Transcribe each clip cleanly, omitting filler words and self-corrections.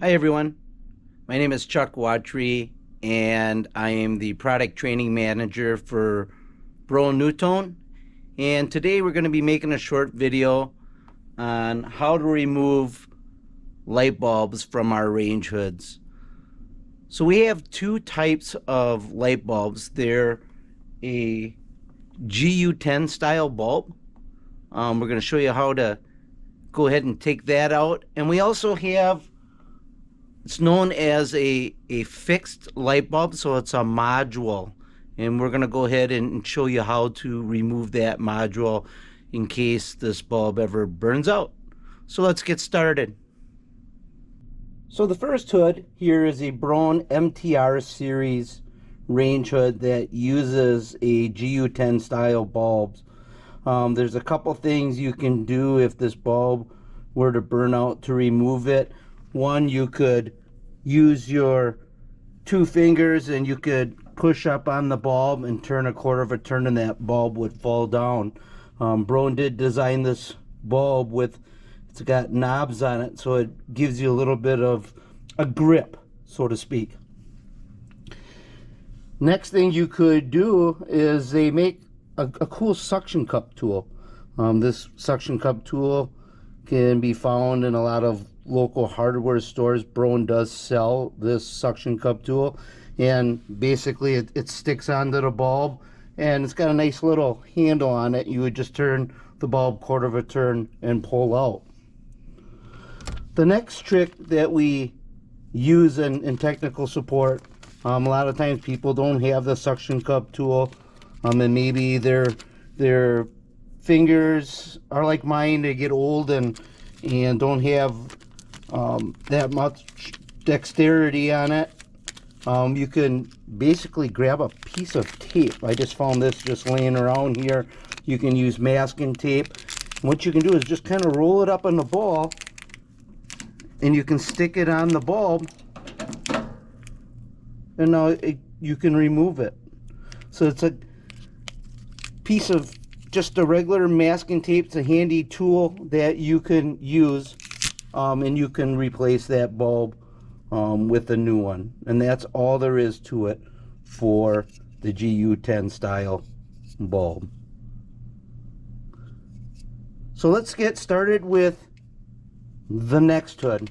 Hi everyone, my name is Chuck Watry and I am the product training manager for Broan-NuTone, and today we're going to be making a short video on how to remove light bulbs from our range hoods. So we have two types of light bulbs. They're a GU10 style bulb. We're going to show you how to go ahead and take that out, and we also have, it's known as a fixed light bulb, so it's a module, and we're going to go ahead and show you how to remove that module in case this bulb ever burns out. So let's get started. So the first hood here is a Broan MTR series range hood that uses a GU10 style bulbs. There's a couple things you can do if this bulb were to burn out to remove it. One, you could use your two fingers and you could push up on the bulb and turn a quarter of a turn and that bulb would fall down. Broan did design this bulb with, it's got knobs on it, so it gives you a little bit of a grip, so to speak. Next thing you could do is they make a cool suction cup tool. This suction cup tool can be found in a lot of local hardware stores. Broan does sell this suction cup tool, and basically it sticks onto the bulb and it's got a nice little handle on it. You would just turn the bulb quarter of a turn and pull out. The next trick that we use in technical support, a lot of times people don't have the suction cup tool, and maybe their fingers are like mine, they get old and don't have that much dexterity on it. You can basically grab a piece of tape. I just found this just laying around here. You can use masking tape. And what you can do is just kind of roll it up in the ball, and you can stick it on the bulb, and now you can remove it. So it's a piece of just a regular masking tape. It's a handy tool that you can use, and you can replace that bulb with a new one. And that's all there is to it for the GU10 style bulb. So let's get started with the next hood.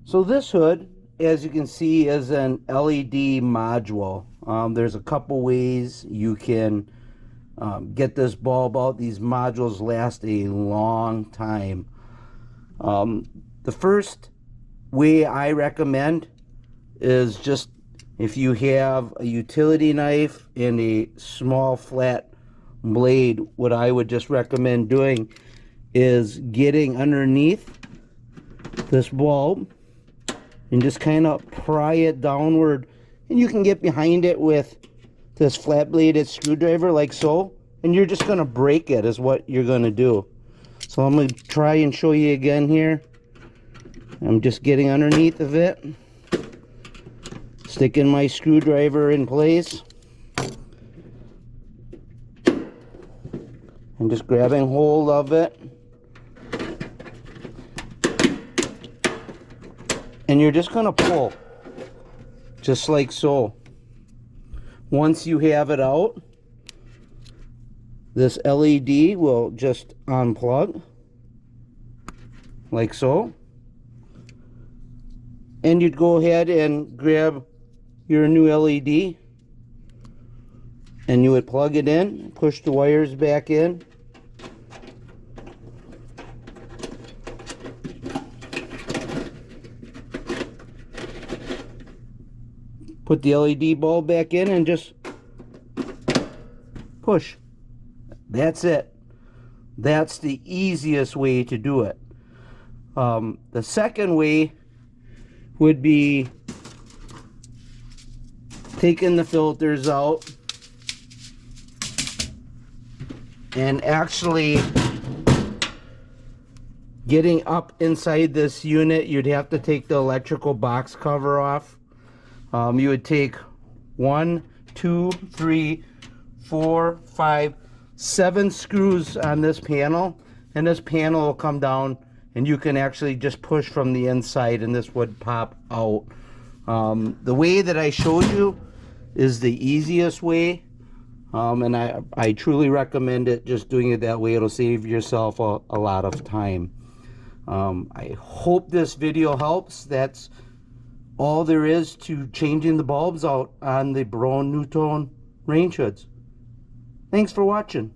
So this hood, as you can see, is an LED module. There's a couple ways you can get this bulb out. These modules last a long time. The first way I recommend is just if you have a utility knife and a small flat blade, what I would just recommend doing is getting underneath this bulb and just kind of pry it downward, and you can get behind it with this flat bladed screwdriver like so, and you're just going to break it is what you're going to do. So I'm going to try and show you again here. I'm just getting underneath of it, sticking my screwdriver in place, and just grabbing hold of it. And you're just going to pull, just like so. Once you have it out, this LED will just unplug, like so. And you'd go ahead and grab your new LED, and you would plug it in, push the wires back in. Put the LED bulb back in and just push. That's it. That's the easiest way to do it. The second way would be taking the filters out and actually getting up inside this unit. You'd have to take the electrical box cover off. You would take 1, 2, 3, 4, 5, 7 screws on this panel, and this panel will come down and you can actually just push from the inside and this would pop out. The way that I showed you is the easiest way, and I truly recommend it, just doing it that way. It'll save yourself a lot of time. I hope this video helps. That's all there is to changing the bulbs out on the Broan-NuTone range hoods. Thanks for watching.